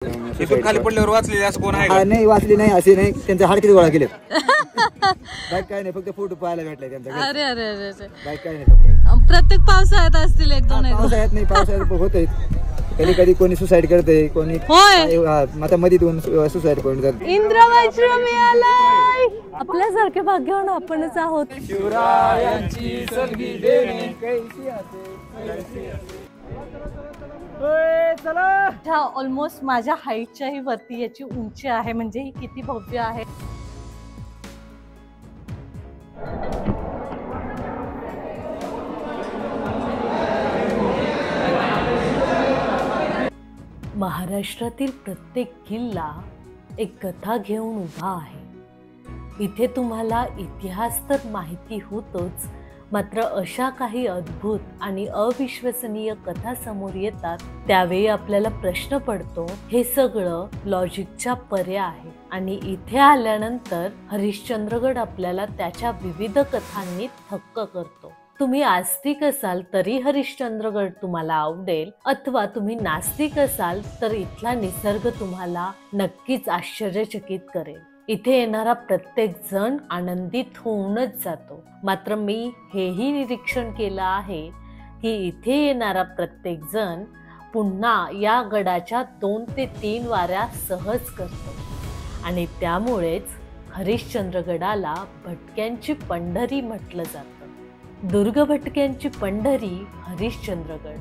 इथून खाली पडल्यावर वाचलेले असं कोण आहे का? नाही वाचली नाही असे नाही, त्यांचे हाडकीच गोळा केले. बाईक काय नाही, फक्त फोटो पाहायला भेटलाय त्यांचा. अरे अरे अरे बाईक काय नाही. प्रत्येक पावसाळ्यात असतील एक दोन. पावसाळ्यात नाही, पावसाळ्यात होत आहेत. कधी कधी कोणी सुसाईड करते, कोणी आता मध्ये दोन सुसाईड करून जात. इंद्रवज्र मिळालाय. आपल्यासारखे भाग्यवान आपणच आहोत. शिवरायांची सलगी देणे कैसी आते. ऑलमोस्ट माझ्या हाईटच्याही वरती याची उंची आहे, म्हणजे ही किती भव्य आहे. महाराष्ट्रातील प्रत्येक किल्ला एक कथा घेऊन उभा आहे. इथे तुम्हाला इतिहास तर माहिती होतोच, मात्र अशा काही अद्भुत आणि अविश्वसनीय कथा समोर येतात त्यावेळी आपल्याला प्रश्न पडतो, हे सगळं लॉजिकच्या परे आहे. आणि इथे आल्यानंतर हरिश्चंद्रगड आपल्याला त्याच्या विविध कथांनी थक्क करतो. तुम्ही आस्तिक असाल तरी हरिश्चंद्रगड तुम्हाला आवडेल, अथवा तुम्ही नास्तिक असाल तर इथला निसर्ग तुम्हाला नक्कीच आश्चर्यचकित करेल. इथे येणारा प्रत्येक जण आनंदित होऊनच जातो. मात्र मी हेही निरीक्षण केलं आहे की इथे येणारा प्रत्येक जण पुन्हा या गडाच्या 2 ते 3 वाऱ्या सहज करतो. आणि त्यामुळेच हरिश्चंद्रगडाला भटक्यांची पंढरी म्हटलं जातं. दुर्ग भटक्यांची पंढरी हरिश्चंद्रगड.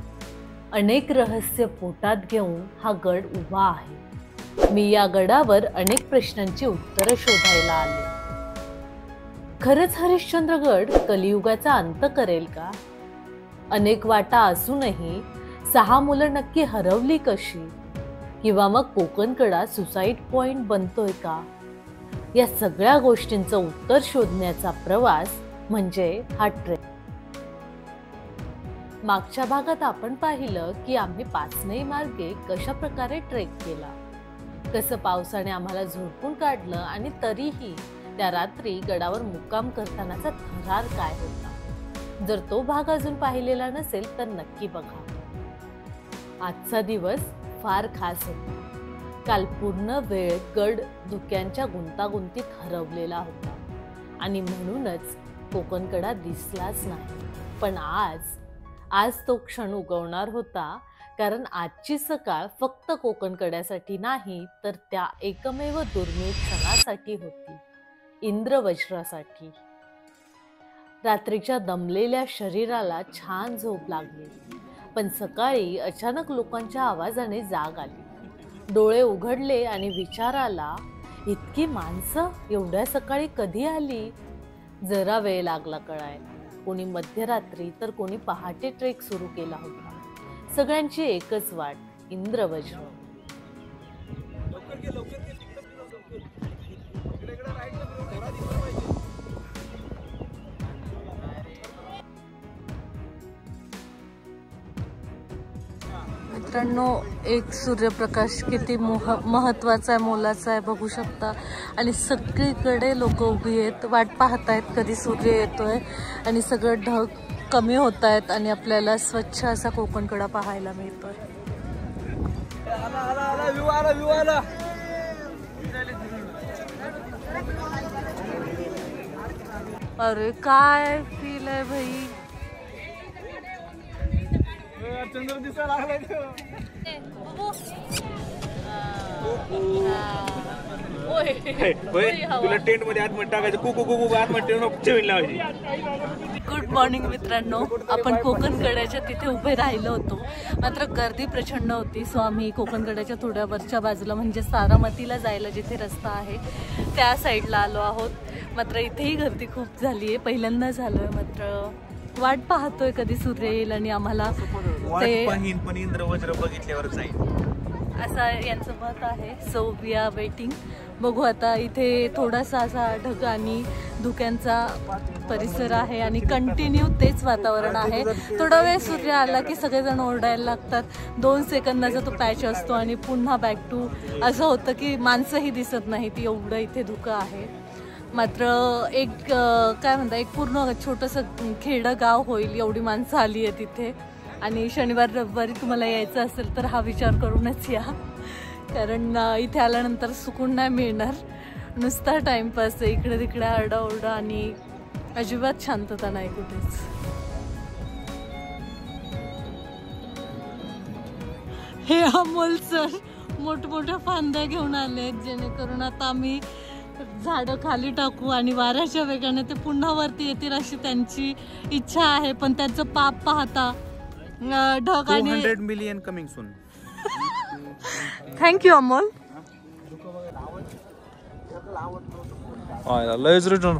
अनेक रहस्य पोटात घेऊन हा गड उभा आहे. मी या गडावर अनेक प्रश्नांची उत्तरं शोधायला आले. खरंच हरिश्चंद्रगड कलियुगाचा अंत करेल का? अनेक वाटा असूनही 6 मुलं नक्की हरवली कशी? किंवा मग कोकणकडा सुसाईड पॉइंट बनतोय का? या सगळ्या गोष्टींचं उत्तर शोधण्याचा प्रवास म्हणजे हा ट्रेक. मागच्या भागात आपण पाहिलं की आम्ही पाचनई मार्गे कशा प्रकारे ट्रेक केला, कसं पावसाने आम्हाला झोडपून काढलं आणि तरीही त्या रात्री गडावर मुक्काम करतानाचा थरार काय होता. जर तो भाग अजून पाहिलेला नसेल तर नक्की बघा. आजचा दिवस फार खास होता. काल पूर्ण वेळ गड धुक्यांच्या गुंतागुंतीत हरवलेला होता आणि म्हणूनच कोकणकडा दिसलाच नाही. पण आज तो क्षण उगवणार होता, कारण आजची सकाळ फक्त कोकणकड्यासाठी नाही तर त्या एकमेव दुर्मिळ क्षणासाठी होती, इंद्रवज्रासाठी. रात्रीच्या दमलेल्या शरीराला छान झोप लागली, पण सकाळी अचानक लोकांच्या आवाजाने जाग आली. डोळे उघडले आणि विचार आला, इतकी माणसं एवढ्या सकाळी कधी आली? जरा वेळ लागला कळायला. कोणी मध्यरात्री तर कोणी पहाटे ट्रेक सुरू केला होता. सगळ्यांची एकच वाट, इंद्रवज्र. मित्रांनो, एक सूर्यप्रकाश किती महत्वाचा आहे, मोलाचा आहे बघू शकता. आणि सगळीकडे लोक उभी आहेत, वाट पाहतायत कधी सूर्य येतोय. आणि सगळं ढग कमी होत आहेत आणि आपल्याला स्वच्छ असा कोकणकडा पाहायला मिळतोय. अरे काय फील आहे भाई. चंद्र दिसायला लागलाय. तुला टेंट मध्ये आतमध्ये टाकायचं, कुकू कुकू आतमध्ये चवीन लावायची. गुड मॉर्निंग मित्रांनो, आपण कोकणकड्याच्या तिथे उभे राहिलो होतो, मात्र गर्दी प्रचंड होती. सो आम्ही कोकणकड्याच्या थोड्या वरच्या बाजूला म्हणजे सारामतीला जायला जिथे रस्ता आहे त्या साईडला आलो आहोत. मात्र इथेही गर्दी खूप झाली आहे, पहिल्यांदा झालोय. मात्र वाट पाहतोय कधी सूर्य येईल आणि आम्हाला ते पण इंद्रवज्र बघितल्यावर जाईल असं यांचं मत आहे. So we are waiting. बघू आता. इथे थोडासा असा ढग आणि धुक्यांचा परिसर आहे आणि कंटिन्यू तेच वातावरण आहे. थोडा वेळ सूर्य आला की सगळेजण ओरडायला लागतात. 2 सेकंदाचा तो पॅच असतो आणि पुन्हा बॅक टू असं होतं की माणसंही दिसत नाहीत, एवढं इथे धुकं आहे. मात्र एक काय म्हणता, एक पूर्ण छोटंसं खेडं गाव होईल एवढी माणसं आली आहे तिथे. आणि शनिवार रविवारी तुम्हाला यायचं असेल तर हा विचार करूनच या, कारण इथे आल्यानंतर सुकून नाही मिळणार. नुसता टाइमपास आहे, इकडे तिकडे आरडाओरडा आणि अजिबात शांतता नाही कुठेच. हे अमोल सर मोठमोठ्या फांद्या घेऊन आले जेणेकरून आता आम्ही झाडं खाली टाकू आणि वाऱ्याच्या वेगाने ते पुन्हा वरती येतील अशी त्यांची इच्छा आहे. पण त्याचं पाप पाहता ढग आणि 200 million coming soon. Thank you Amol.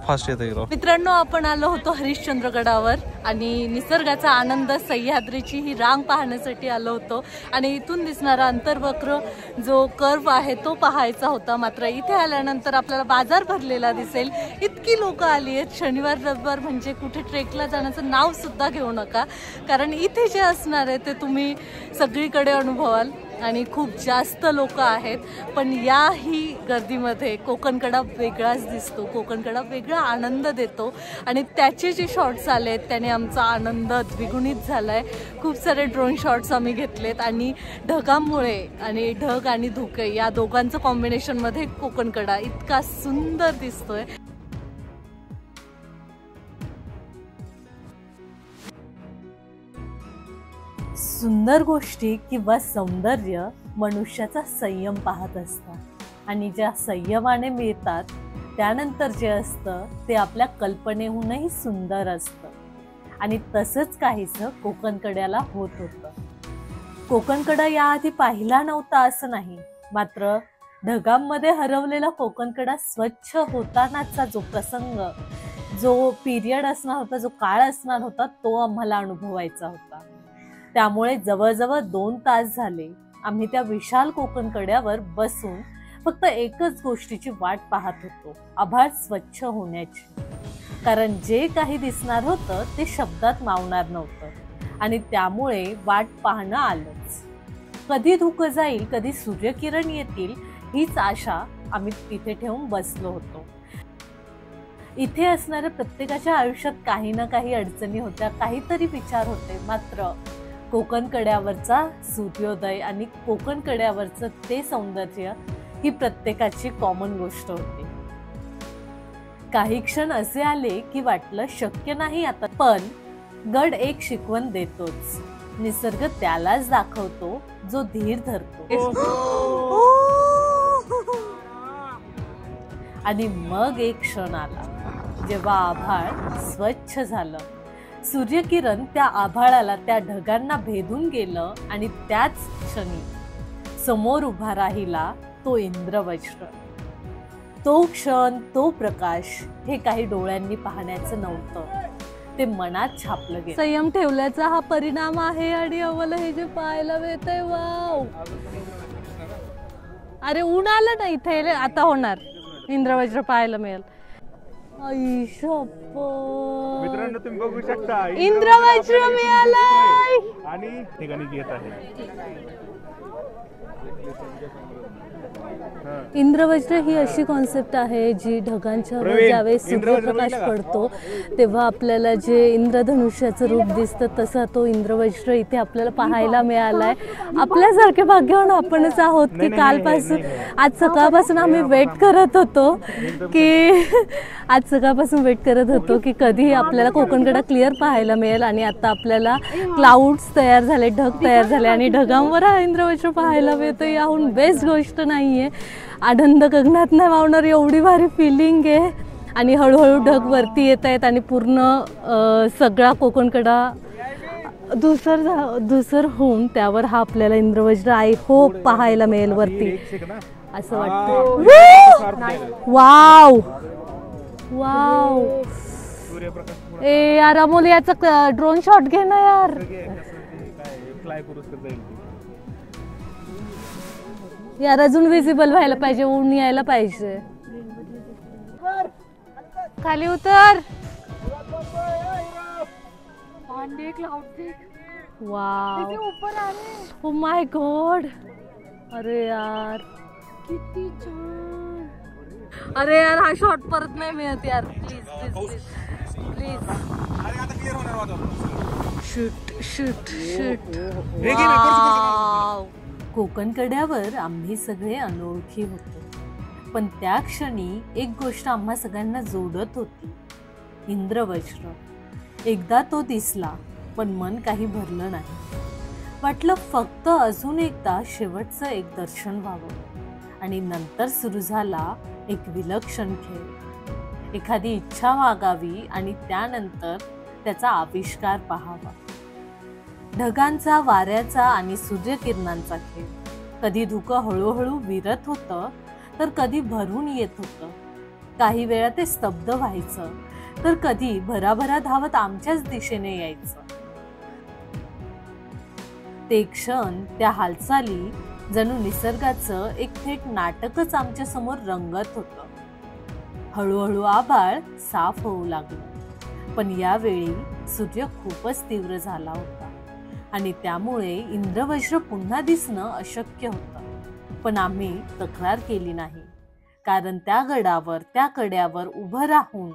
Fast येते. मित्रांनो, आपण आलो होतो हरिश्चंद्रगडावर आणि निसर्गाचा आनंद सह्याद्रीची ही रांग पाहण्यासाठी आलो होतो आणि इथून दिसणारा अंतर्वक्र जो कर्व आहे तो पाहायचा होता. मात्र इथे आल्यानंतर आपल्याला बाजार भरलेला दिसेल. इतकी लोक आली आहेत. शनिवार रविवार म्हणजे कुठे ट्रेकला जाण्याचं नाव सुद्धा घेऊ नका, कारण इथे जे असणार आहे ते तुम्ही सगळीकडे अनुभवाल आणि खूप जास्त लोक आहेत. पण याही गर्दीमध्ये कोकणकडा वेगळाच दिसतो, कोकणकडा वेगळा आनंद देतो आणि त्याचे जे शॉट्स आले आहेत त्याने आमचा आनंद द्विगुणित झाला आहे. खूप सारे ड्रोन शॉट्स आम्ही घेतलेत आणि ढगांमुळे आणि ढग आणि धुके या दोघांचं कॉम्बिनेशनमध्ये कोकणकडा इतका सुंदर दिसतोय. सुंदर गोष्टी किंवा सौंदर्य मनुष्याचा संयम पाहत असतात आणि ज्या संयमाने मिळतात त्यानंतर जे असतं ते आपल्या कल्पनेहूनही सुंदर असतं. आणि तसंच काहीसं कोकणकड्याला होत होतं. कोकणकडा याआधी पाहिला नव्हता असं नाही, मात्र ढगांमध्ये हरवलेला कोकणकडा स्वच्छ होतानाचा जो प्रसंग, जो पिरियड असणार होता, जो काळ असणार होता, तो आम्हाला अनुभवायचा होता. त्यामुळे जवळजवळ 2 तास झाले आम्ही त्या विशाल कोकणकड्यावर बसून फक्त एकच गोष्टीची वाट पाहत होतो, आभाळ स्वच्छ होण्याची. कारण जे काही दिसणार होतं ते शब्दात मावणार नव्हतं आणि त्यामुळे वाट पाहणं आलंच. कधी धुकं जाईल, कधी सूर्यकिरण येतील हीच आशा आम्ही तिथे ठेवून बसलो होतो. इथे असणाऱ्या प्रत्येकाच्या आयुष्यात काही ना काही अडचणी होत्या, काहीतरी विचार होते. मात्र कोकणकड्यावरचा सूर्योदय आणि कोकणकड्यावरचं ते सौंदर्य ही प्रत्येकाची कॉमन गोष्ट होती. काही क्षण असे आले की वाटलं शक्य नाही आता, पण गड एक शिकवण देतोच. निसर्ग त्यालाच दाखवतो जो धीर धरतो. आणि मग एक क्षण आला जेव्हा आभाळ स्वच्छ झालं. सूर्यकिरण त्या आभाळाला, त्या ढगांना भेदून गेलं आणि त्याच क्षणी समोर उभा राहिला तो इंद्रवज्र. तो क्षण, तो प्रकाश हे काही डोळ्यांनी पाहण्याचं नव्हतं, ते मनात छापलं गेलं. संयम ठेवल्याचा हा परिणाम आहे आणि आम्हाला हे जे पाहायला मिळतंय, वाव. अरे ऊन आलं ना इथे, आता होणार इंद्रवज्र पाहायला मिळेल. मित्रांनो, तुम्ही बघू शकता इंद्रवज्र मिळालाय आणि ठिकाणी येत आहे. इंद्रवज्र ही अशी कॉन्सेप्ट आहे जी ढगांच्या वर ज्यावेळेस सूर्यप्रकाश पडतो तेव्हा आपल्याला जे इंद्रधनुष्याचं रूप दिसतं तसा तो इंद्रवज्र इथे आपल्याला पाहायला मिळालाय. आपल्यासारखे भाग्यवान आपणच आहोत की कालपासून, आज सकाळपासून आम्ही वेट करत होतो की कधी आपल्याला कोकणकडा क्लिअर पाहायला मिळेल. आणि आता आपल्याला क्लाउड्स तयार झाले, ढग तयार झाले आणि ढगांवर हा इंद्रवज्र पाहायला मिळतो. याहून बेस्ट गोष्ट नाहीये. आनंद गगनात नाही मावणार एवढी भारी फिलिंग आहे. आणि हळूहळू ढग वरती येत आहेत आणि पूर्ण सगळा कोकणकडा धुसर होऊन त्यावर हा आपल्याला इंद्रवज्र आय होप पाहायला मिळेल वरती असं वाटतं. Wow wow. ए यार अमोल, याचा ड्रोन शॉट घे ना यार. यार अजून विजिबल व्हायला पाहिजे, ऊन यायला पाहिजे. खाली उतर. Wow, oh my God. अरे यार किती छान. अरे यार हा शॉट परत नाही मिळत यार. Please please please please. Shoot shoot shoot. Wow, Konkan कड्यावर आम्ही सगळे अनोळखी होतो, पण त्या क्षणी एक गोष्ट आम्हा सगळ्यांना जोडत होती, इंद्रवज्र. एकदा तो दिसला, पण मन काही भरलं नाही. वाटलं फक्त अजून एकदा शेवटचं एक दर्शन व्हावं. आणि नंतर सुरू झाला एक विलक्षण खेळ. एखादी इच्छा मागावी आणि त्यानंतर त्याचा आविष्कार पाहावा. ढगांचा, वाऱ्याचा आणि सूर्यकिरणांचा खेळ. कधी धुकं हळूहळू विरत होतं, तर कधी भरून येत होतं. काही वेळा ते स्तब्ध व्हायचं, तर कधी भराभरा धावत आमच्याच दिशेने यायचं. ते क्षण, त्या हालचाली जणू निसर्गाचं एक थेट नाटकच आमच्या समोर रंगत होतं. हळूहळू आभाळ साफ होऊ लागलं, पण यावेळी सूर्य खूपच तीव्र झाला होता आणि त्यामुळे इंद्रवज्र पुन्हा दिसणं अशक्य होतं. पण आम्ही तक्रार केली नाही, कारण त्या गडावर, त्या कड्यावर उभं राहून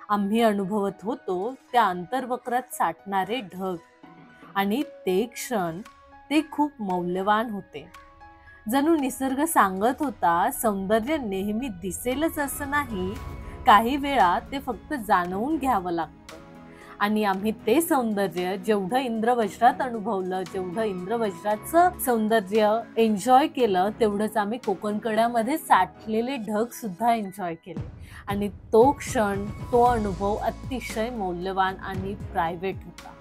आम्ही अनुभवत होतो त्या अंतर्वक्रात साठणारे ढग. आणि ते क्षण, ते खूप मौल्यवान होते. जणू निसर्ग सांगत होता, सौंदर्य नेहमी दिसेलच असं नाही, काही वेळा ते फक्त जाणवून घ्यावं लागतं. आणि आम्ही ते सौंदर्य जेवढं इंद्रवज्रात अनुभवलं, जेवढं इंद्रवज्राचं सौंदर्य एन्जॉय केलं, तेवढंच आम्ही कोकण कड्यामध्ये साठलेले ढग सुद्धा एन्जॉय केले. आणि तो क्षण, तो अनुभव अतिशय मौल्यवान आणि प्रायव्हेट होता.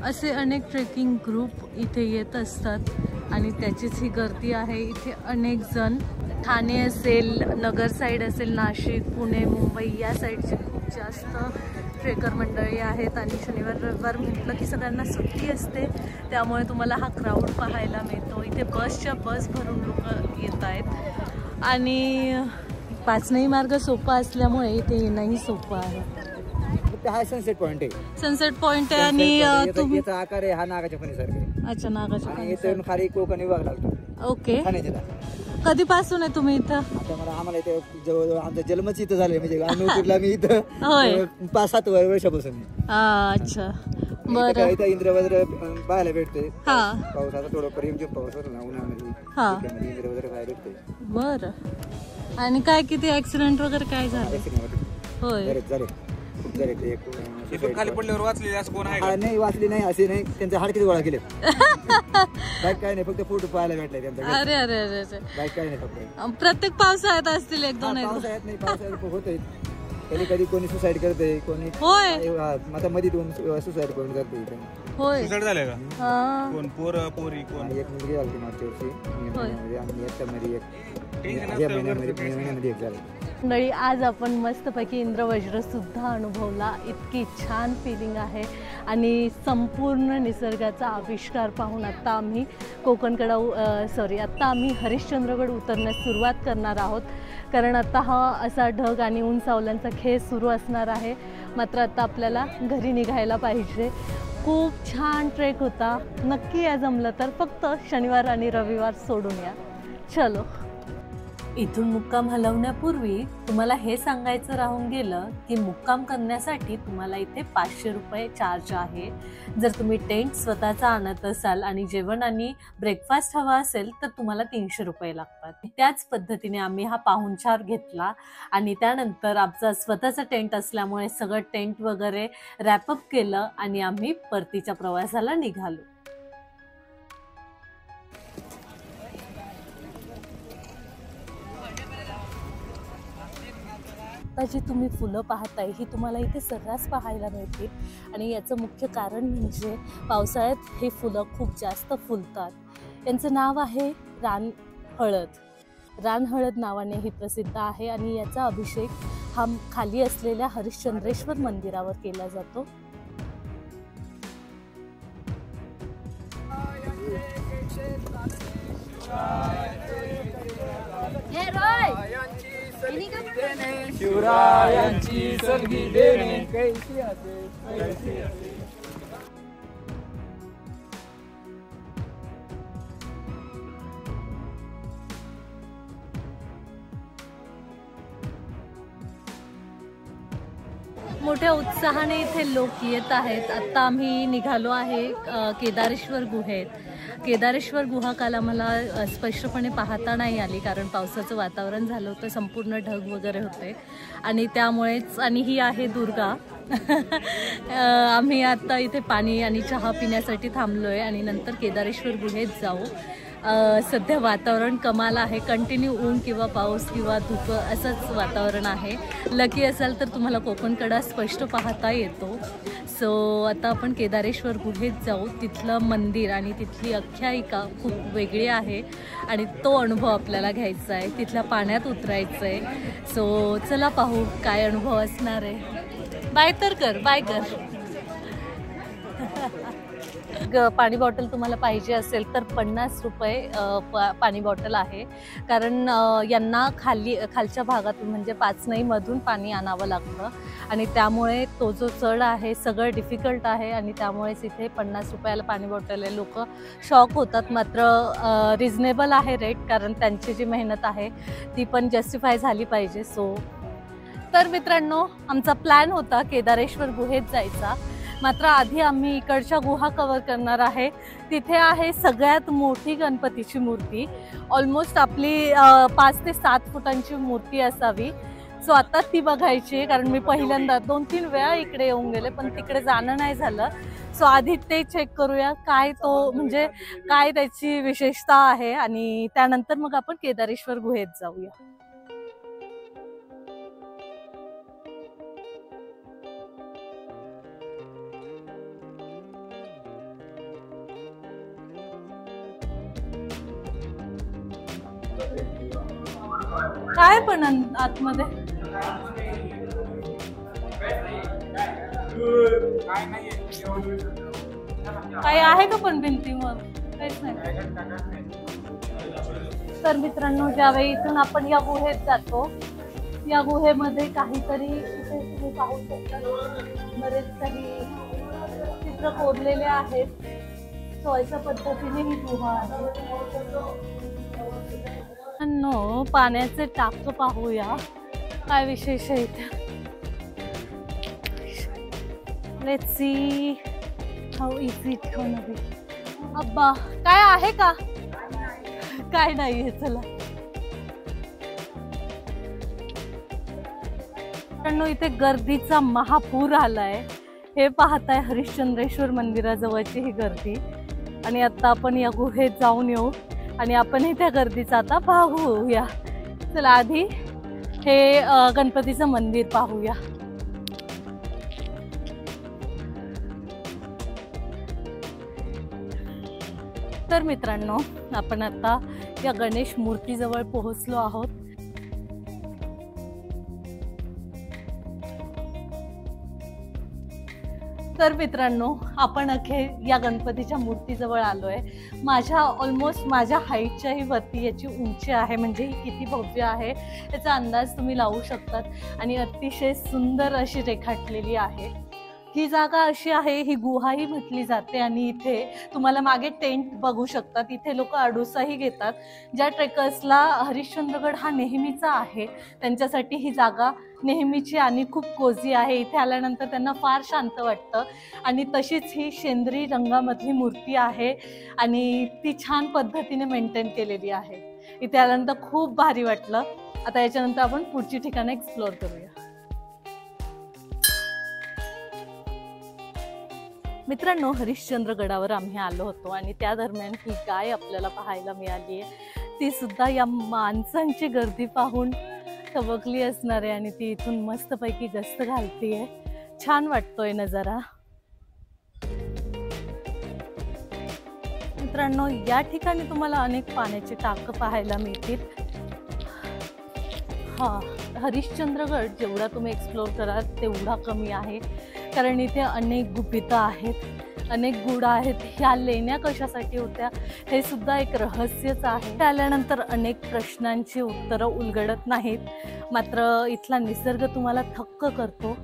असे अनेक ट्रेकिंग ग्रुप इथे येत असतात आणि त्याचीच ही गर्दी आहे. इथे अनेक जण, ठाणे असेल, नगर साईड असेल, नाशिक, पुणे, मुंबई या साईडचे खूप जास्त ट्रेकर मंडळी आहेत. आणि शनिवार रविवार म्हटलं की सगळ्यांना सुट्टी असते, त्यामुळे तुम्हाला हा क्राऊड पाहायला मिळतो. इथे बसच्या बस भरून लोक येत आहेत आणि पाचनई मार्ग सोपा असल्यामुळे इथे येणंही सोपं आहे. हा सनसेट पॉइंट आहे. सनसेट पॉइंट आहे आणि तुम्ही याचा आकार आहे हा नागाच्या फणीसारखा आहे. अच्छा, नागाच्या आणि इथून खाली कोकण विभाग लागतो. ओके. ठाण्याचे. कधीपासून आहे तुम्ही इथं? आम्हाला इथे जवळ आमचा जन्मच इथं झाले, म्हणजे नोकरीला मी इथं 5-7 वर्षापासून. अच्छा, बरं. इथं इंद्रवज्र पाहायला भेटते. पाऊस आता थोडं रिमझिम पाऊस होतो ना उन्हाळ्यामध्ये, इंद्रवज्र पाहायला भेटते. बरं. आणि काय किती ऍक्सिडेंट वगैरे काय झालं? होय, खाली पडल्यावर वाचलेले असं कोण आहे? नाही, वाचली नाही असे नाही, त्यांचे हाडकीच गोळा केले. बाईक काय नाही, फक्त फोटो पाहायला भेटले त्यांचा. अरे अरे अरे, बाईक काय नाही, फक्त प्रत्येक पावसाळ्यात असतील एक दोन. पावसाळ्यात नाही, पावसाळ्यात होत कधी कधी कोणी सुसाईड करते, कोणी आता मध्ये सुसाईड करून करते. होय, सुसाईड झाले का? कोण पोरी कोण? एक मुलगी झाली मागच्या वर्षी आणि याच्यामध्ये एक महिन्यामध्ये एक झालं. मंडळी, आज आपण मस्तपैकी इंद्रवज्र सुद्धा अनुभवला. इतकी छान फिलिंग आहे आणि संपूर्ण निसर्गाचा आविष्कार पाहून आत्ता आम्ही आत्ता आम्ही हरिश्चंद्रगड उतरण्यास सुरुवात करणार आहोत. कारण आता हा असा ढग आणि ऊन सावल्यांचा खेळ सुरू असणार आहे. मात्र आता आपल्याला घरी निघायला पाहिजे. खूप छान ट्रेक होता. नक्की या जमलं तर फक्त शनिवार आणि रविवार सोडून या. चलो. इथून मुक्काम हलवण्यापूर्वी तुम्हाला हे सांगायचं राहून गेलं की मुक्काम करण्यासाठी तुम्हाला इथे 500 रुपये चार्ज आहे. जर तुम्ही टेंट स्वतःचा आणत असाल आणि जेवण आणि ब्रेकफास्ट हवा असेल तर तुम्हाला 300 रुपये लागतात. त्याच पद्धतीने आम्ही हा पाहुणचार घेतला आणि त्यानंतर आमचा स्वतःचा टेंट असल्यामुळे सगळं टेंट वगैरे रॅपअप केलं आणि आम्ही परतीच्या प्रवासाला निघालो. जी तुम्ही फुलं पाहताय ही तुम्हाला इथे सर्रास पाहायला मिळतील आणि याचं मुख्य कारण म्हणजे पावसाळ्यात हे फुलं खूप जास्त फुलतात. यांचं नाव आहे रानहळद. रानहळद नावाने ही प्रसिद्ध आहे आणि याचा अभिषेक हा खाली असलेल्या हरिश्चंद्रेश्वर मंदिरावर केला जातो. शिवरायांची सलगी देणे कैसी असे, कैसी असे. मोठ्या उत्साहाने इथे लोक येत आहेत. आत्ता आम्ही निघालो आहे केदारेश्वर गुहेत केदारेश्वर गुहा काल आम्हाला स्पष्टपणे पाहता नाही आली, कारण पावसाचं वातावरण झालं होतं, संपूर्ण ढग वगैरे होते आणि त्यामुळेच. आणि ही आहे दुर्गा. आम्ही आता इथे पाणी आणि चहा पिण्यासाठी थांबलो आहे आणि नंतर केदारेश्वर गुहेत जाऊ. सध्या वातावरण कमाल आहे, कंटिन्यू ऊन किंवा पाऊस किंवा धुकं असंच वातावरण आहे. लकी असाल तर तुम्हाला कोकणकडा स्पष्ट पाहता येतो. सो आता आपण केदारेश्वर गुहेत जाऊ. तिथलं मंदिर आणि तिथली आख्यायिका खूप वेगळी आहे आणि तो अनुभव आपल्याला घ्यायचा आहे, तिथल्या पाण्यात उतरायचं आहे. सो चला पाहू काय अनुभव असणार आहे. बाय तर कर, बाय कर. पाणी बॉटल तुम्हाला पाहिजे असेल तर 50 रुपये पाणी बॉटल आहे, कारण यांना खालच्या भागातून म्हणजे पाचनईमधून पाणी आणावं लागतं आणि त्यामुळे तो जो चढ आहे सगळं डिफिकल्ट आहे आणि त्यामुळेच इथे 50 रुपयाला पाणी बॉटल आहे. लोक शॉक होतात, मात्र रिजनेबल आहे रेट, कारण त्यांची जी मेहनत आहे ती पण जस्टिफाय झाली पाहिजे. सो तर मित्रांनो, आमचा प्लॅन होता केदारेश्वर गुहेत जायचा, मात्र आधी आम्ही इकडच्या गुहा कव्हर करणार आहे. तिथे आहे सगळ्यात मोठी गणपतीची मूर्ती, ऑलमोस्ट आपली 5 ते 7 फुटांची मूर्ती असावी. सो आता ती बघायची, कारण मी पहिल्यांदा 2-3 वेळा इकडे येऊन गेले पण तिकडे जाणं नाही झालं. सो आधी ते चेक करूया काय तो म्हणजे काय त्याची विशेषता आहे आणि त्यानंतर मग आपण केदारेश्वर गुहेत जाऊया. काय पण आतमध्ये काय आहे का पण भिंतीवर? काहीच नाही. तर मित्रांनो, ज्यावेळी इथून आपण या गुहेत जातो, या गुहेमध्ये काहीतरी इथे तुम्ही पाहू शकता, बरेच काही चित्र कोरलेले आहेत. सो अशा पद्धतीने ही गुहा आहे. नो पाण्याचे टाक पाहूया काय विशेष आहे इथे. Let's see how easy it gonna be. अब्बा काय आहे का? काय नाहीये. चला मित्रांनो, इथे गर्दीचा महापूर आलाय. हे पाहताय हरिश्चंद्रेश्वर मंदिराजवळची ही गर्दी. आणि आता आपण या गुहेत जाऊन येऊ आणि आपणही त्या गर्दीचा आता पाहूया. चला आधी हे गणपतीचं मंदिर पाहूया. तर मित्रांनो, आपण आता या गणेश मूर्तीजवळ पोहोचलो आहोत. तर मित्रांनो, आपण अखेर या गणपतीच्या मूर्तीजवळ आलोय. ऑलमोस्ट माझ्या हाईटच्याही वरती याची उंची आहे, म्हणजे ही किती भव्य आहे याचा अंदाज तुम्ही लावू शकतात आणि अतिशय सुंदर अशी रेखाटलेली आहे. ही जागा अशी आहे, ही गुहाही म्हटली जाते आणि इथे तुम्हाला मागे टेंट बघू शकतात. इथे लोक अडोसाही घेतात. ज्या ट्रेकर्सला हरिश्चंद्रगड हा नेहमीचा आहे त्यांच्यासाठी ही जागा नेहमीची आणि खूप कोझी आहे. इथे आल्यानंतर त्यांना फार शांत वाटतं आणि तशीच ही शेंद्री रंगामधली मूर्ती आहे आणि ती छान पद्धतीने मेंटेन केलेली आहे. इथे आल्यानंतर खूप भारी वाटलं. आता याच्यानंतर आपण पुढची ठिकाणं एक्सप्लोर करूया. मित्रांनो, हरिश्चंद्रगडावर आम्ही आलो होतो आणि त्या दरम्यान ही गाय आपल्याला पाहायला मिळाली आहे. ती सुद्धा या माणसांची गर्दी पाहून थबकली असणार आहे आणि ती इथून मस्तपैकी गस्त घालतीये. छान वाटतोय नजारा. मित्रांनो, या ठिकाणी तुम्हाला अनेक पाण्याचे टाक पाहायला मिळतील. हरिश्चंद्रगड जेवढा तुम्ही एक्सप्लोर कराल तेवढा कमी आहे, कारण इथे अनेक गुपितं आहेत, अनेक गुढ आहेत. ह्या लेण्या कशासाठी होत्या हे सुद्धा एक रहस्यच आहे. त्यानंतर अनेक प्रश्नांची उत्तरं उलगडत नाहीत, मात्र इथला निसर्ग तुम्हाला थक्क करतो.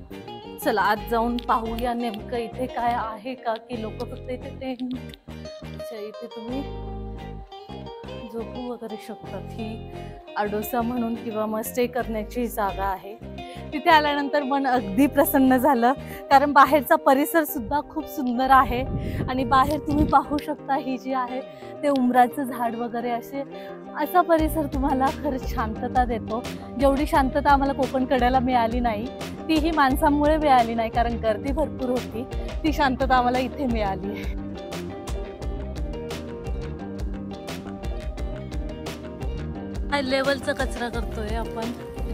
चला आत जाऊन पाहूया नेमकं इथे काय आहे का, की लोक फक्त इथे इथे तुम्ही झोपू वगैरे शकतात. ही आडोसा म्हणून किंवा मग स्टे करण्याची जागा आहे. तिथे आल्यानंतर मन अगदी प्रसन्न झालं, कारण बाहेरचा परिसर सुद्धा खूप सुंदर आहे आणि बाहेर तुम्ही पाहू शकता ही जी आहे ते उमराचं झाड वगैरे असा परिसर तुम्हाला खरंच शांतता देतो. जेवढी शांतता आम्हाला कोकण कड्याला मिळाली नाही तीही माणसांमुळे मिळाली नाही, कारण गर्दी भरपूर होती. ती शांतता आम्हाला इथे मिळाली. लेवलचा कचरा करतोय आपण,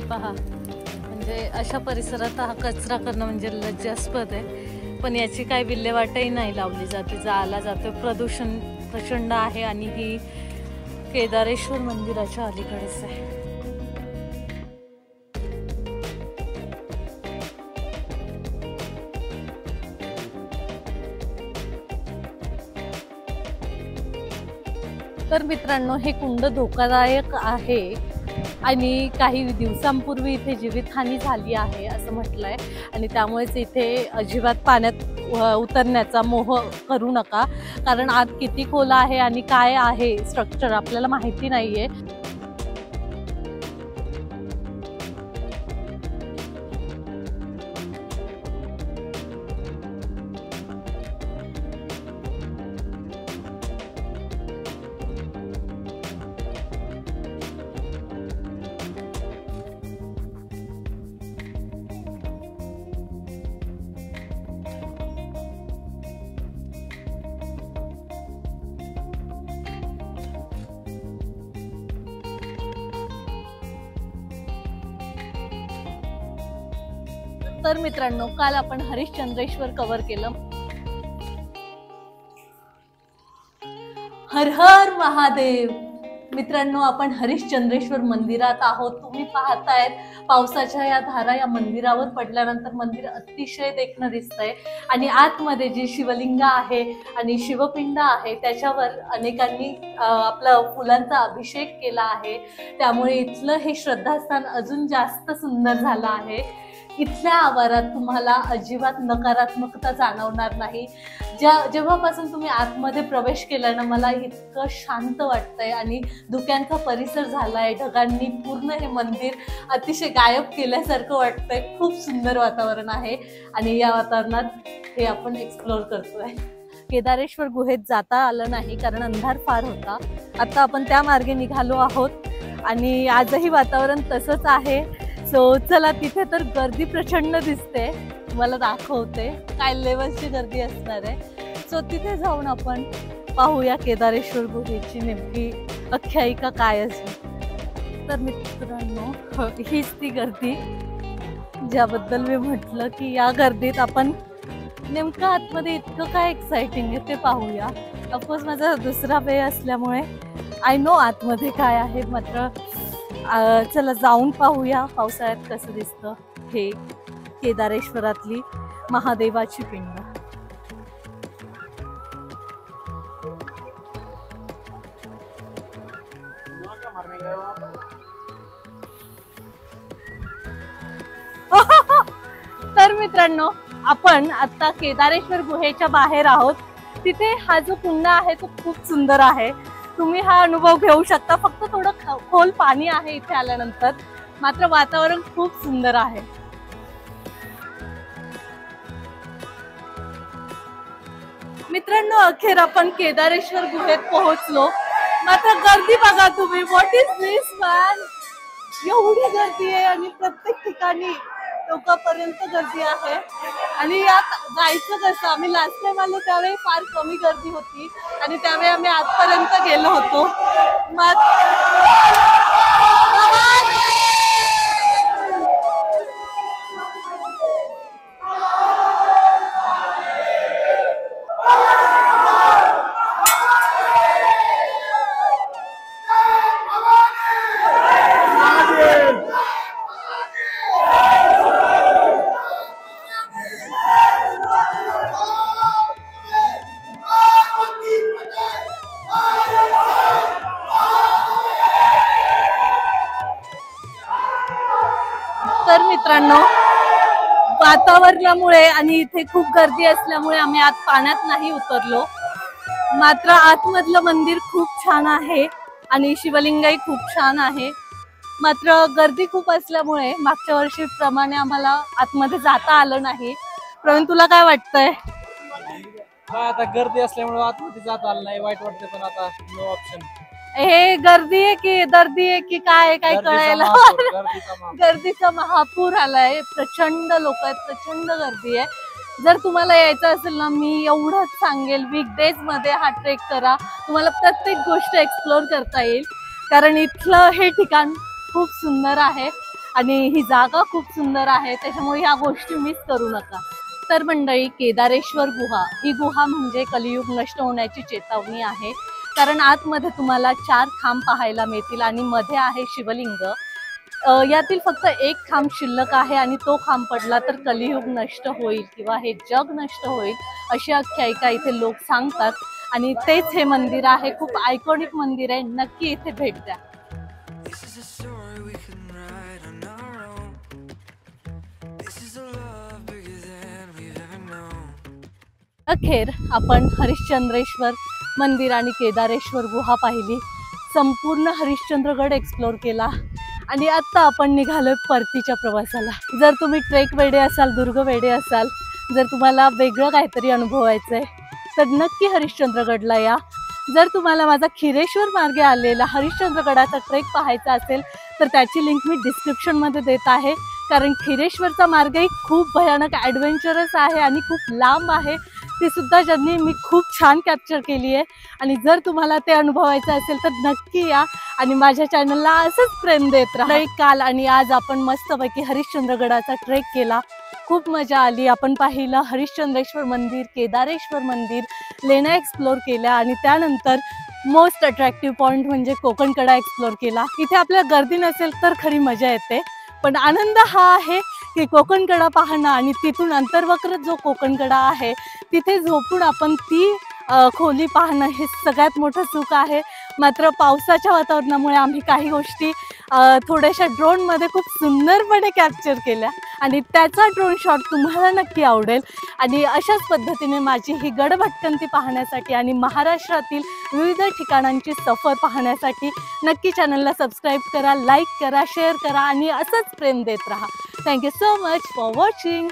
पहा. म्हणजे अशा परिसरात हा कचरा करणं म्हणजे लज्जास्पद आहे, पण याची काही विल्हेवाटही नाही लावली जाते. जाळला जातो. प्रदूषण प्रचंड आहे आणि ही केदारेश्वर मंदिराच्या अलीकडेच आहे. तर मित्रांनो, हे कुंड धोकादायक आहे आणि काही दिवसांपूर्वी इथे जीवितहानी झाली आहे असं म्हटलंय आणि त्यामुळेच इथे अजिबात पाण्यात उतरण्याचा मोह करू नका, कारण आत किती खोल आहे आणि काय आहे स्ट्रक्चर आपल्याला माहिती नाहीये. तर मित्रांनो, काल आपण हरिश्चंद्रेश्वर कव्हर केलं. हर हर महादेव. मित्रांनो, आपण हरिश्चंद्रेश्वर मंदिरात आहोत. तुम्ही पाहतायत पावसाच्या या धारा या मंदिरावर पडल्यानंतर मंदिर अतिशय देखणं दिसतंय आणि आतमध्ये जी शिवलिंग आहे आणि शिवपिंड आहे त्याच्यावर अनेकांनी आपला फुलांचा अभिषेक केला आहे. त्यामुळे इथलं हे श्रद्धास्थान अजून जास्त सुंदर झालं आहे. इथल्या आवारात तुम्हाला अजिबात नकारात्मकता जाणवणार नाही. जेव्हापासून तुम्ही आतमध्ये प्रवेश केला ना, मला इतकं शांत वाटतंय आणि धुक्यांचा परिसर झालाय. ढगांनी पूर्ण हे मंदिर अतिशय गायब केल्यासारखं वाटतंय. खूप सुंदर वातावरण आहे आणि या वातावरणात हे आपण एक्सप्लोर करतोय. केदारेश्वर गुहेत जाता आलं नाही कारण अंधार फार होता. आता आपण त्या मार्गे निघालो आहोत आणि आजही वातावरण तसंच आहे. सो चला, तिथे तर गर्दी प्रचंड दिसते. मला दाखवते काय लेवलची गर्दी असणार आहे. सो तिथे जाऊन आपण पाहूया केदारेश्वर गुहेची नेमकी आख्यायिका काय असेल. तर मित्रांनो, हीच ती गर्दी ज्याबद्दल मी म्हटलं की या गर्दीत आपण नेमकं आतमध्ये इतकं काय एक्साइटिंग आहे ते पाहूया. ऑफकोर्स माझा दुसरा वे असल्यामुळे आय नो आतमध्ये काय आहे. मात्र चला जाऊन पाहूया पावसाळ्यात कसं दिसतं हे केदारेश्वरातली महादेवाची पिंड. तर मित्रांनो, आपण आता केदारेश्वर गुहेच्या बाहेर आहोत. तिथे हा जो कुंड आहे तो खूप सुंदर आहे. तुम्ही हा अनुभव घेऊ शकता. फक्त थोडं खोल पाणी आहे इथे आल्यानंतर, मात्र वातावरण खूप सुंदर आहे. मित्रांनो, अखेर आपण केदारेश्वर गुहेत पोहोचलो. मात्र गर्दी बघा तुम्ही. What is this man. एवढी गर्दी आहे आणि प्रत्येक ठिकाणी टोकापर्यंत गर्दी आहे. आणि यात जायचं कसं. आम्ही लास्ट टाइम आलो त्यावेळी फार कमी गर्दी होती आणि त्यावेळी आम्ही आजपर्यंत गेलो होतो. तर मित्रांनो, वातावरणामुळे आणि इथे खूप गर्दी असल्यामुळे आम्ही आत पाण्यात नाही उतरलो. मात्र आतमधलं मंदिर खूप छान आहे आणि शिवलिंगही खूप छान आहे. मात्र गर्दी खूप असल्यामुळे मागच्या वर्षीप्रमाणे आम्हाला आतमध्ये जाता आलं नाही. प्रवीण, तुला काय वाटतंय? आता गर्दी असल्यामुळे आतमध्ये जात आलं नाही, वाईट वाटते, पण आता नो ऑप्शन. हे गर्दी आहे की दर्दी आहे की काय काय कळायला. गर्दीचा महापूर आलाय, प्रचंड लोक आहेत, प्रचंड गर्दी आहे. जर तुम्हाला यायचं असेल ना, मी एवढंच सांगेल, वीकडेज मध्ये हा ट्रेक करा, तुम्हाला प्रत्येक गोष्ट एक्सप्लोर करता येईल. कारण इथलं हे ठिकाण खूप सुंदर आहे आणि ही जागा खूप सुंदर आहे, त्याच्यामुळे ह्या गोष्टी मिस करू नका. तर मंडळी, केदारेश्वर गुहा ही गुहा म्हणजे कलियुग नष्ट होण्याची चेतावणी आहे. कारण आतमध्ये तुम्हाला 4 खांब पाहायला मिळतील आणि मध्ये आहे शिवलिंग. यातील फक्त एक खांब शिल्लक आहे आणि तो खांब पडला तर कलियुग नष्ट होईल किंवा हे जग नष्ट होईल अशी आख्यायिका इथे लोक सांगतात. आणि तेच हे मंदिर आहे, खूप आयकॉनिक मंदिर आहे, नक्की इथे भेट द्या. अखेर आपण हरिश्चंद्रेश्वर मंदिर आणि केदारेश्वर गुहा पाहिली, संपूर्ण हरिश्चंद्रगड एक्सप्लोर केला आणि आता आपण निघालोय परतीच्या प्रवासाला. जर तुम्ही ट्रेक वेडे असाल, दुर्ग वेडे असाल, जर तुम्हाला वेगळं काहीतरी अनुभवायचंय तर नक्की हरिश्चंद्रगडला या. जर तुम्हाला माझा खिरेश्वर मार्गे आलेला हरिश्चंद्रगडाचा ट्रेक पाहायचा असेल तर त्याची लिंक मी डिस्क्रिप्शनमध्ये देत आहे. कारण खिरेश्वरचा मार्गही खूप भयानक ॲडव्हेंचरस आहे आणि खूप लांब आहे, ती सुद्धा जर्नी मी खूप छान कॅप्चर केली आहे. आणि जर तुम्हाला ते अनुभवायचं असेल तर नक्की या आणि माझ्या चॅनलला असंच प्रेम देत राहा. काल आणि आज आपण मस्तपैकी हरिश्चंद्रगडाचा ट्रेक केला, खूप मजा आली. आपण पाहिलं हरिश्चंद्रेश्वर मंदिर, केदारेश्वर मंदिर, लेण्या एक्सप्लोर केल्या आणि त्यानंतर मोस्ट अट्रॅक्टिव्ह पॉईंट म्हणजे कोकणकडा एक्सप्लोर केला. इथे आपल्याला गर्दी नसेल तर खरी मजा येते, पण आनंद हा आहे की कोकणकडा पाहणं आणि तिथून अंतर्वक्र जो कोकणकडा आहे तिथे झोपून आपण ती खोली पाहणं हे सगळ्यात मोठं सुख आहे. मात्र पावसाच्या वातावरणामुळे आम्ही काही गोष्टी थोड्याशा ड्रोनमध्ये खूप सुंदरपणे कॅप्चर केल्या आणि त्याचा ड्रोन शॉट तुम्हाला नक्की आवडेल. आणि अशाच पद्धतीने माझी ही गडभटकंती पाहण्यासाठी आणि महाराष्ट्रातील विविध ठिकाणांची सफर पाहण्यासाठी नक्की चॅनलला सबस्क्राईब करा, लाईक करा, शेअर करा आणि असंच प्रेम देत राहा. Thank you so much for watching.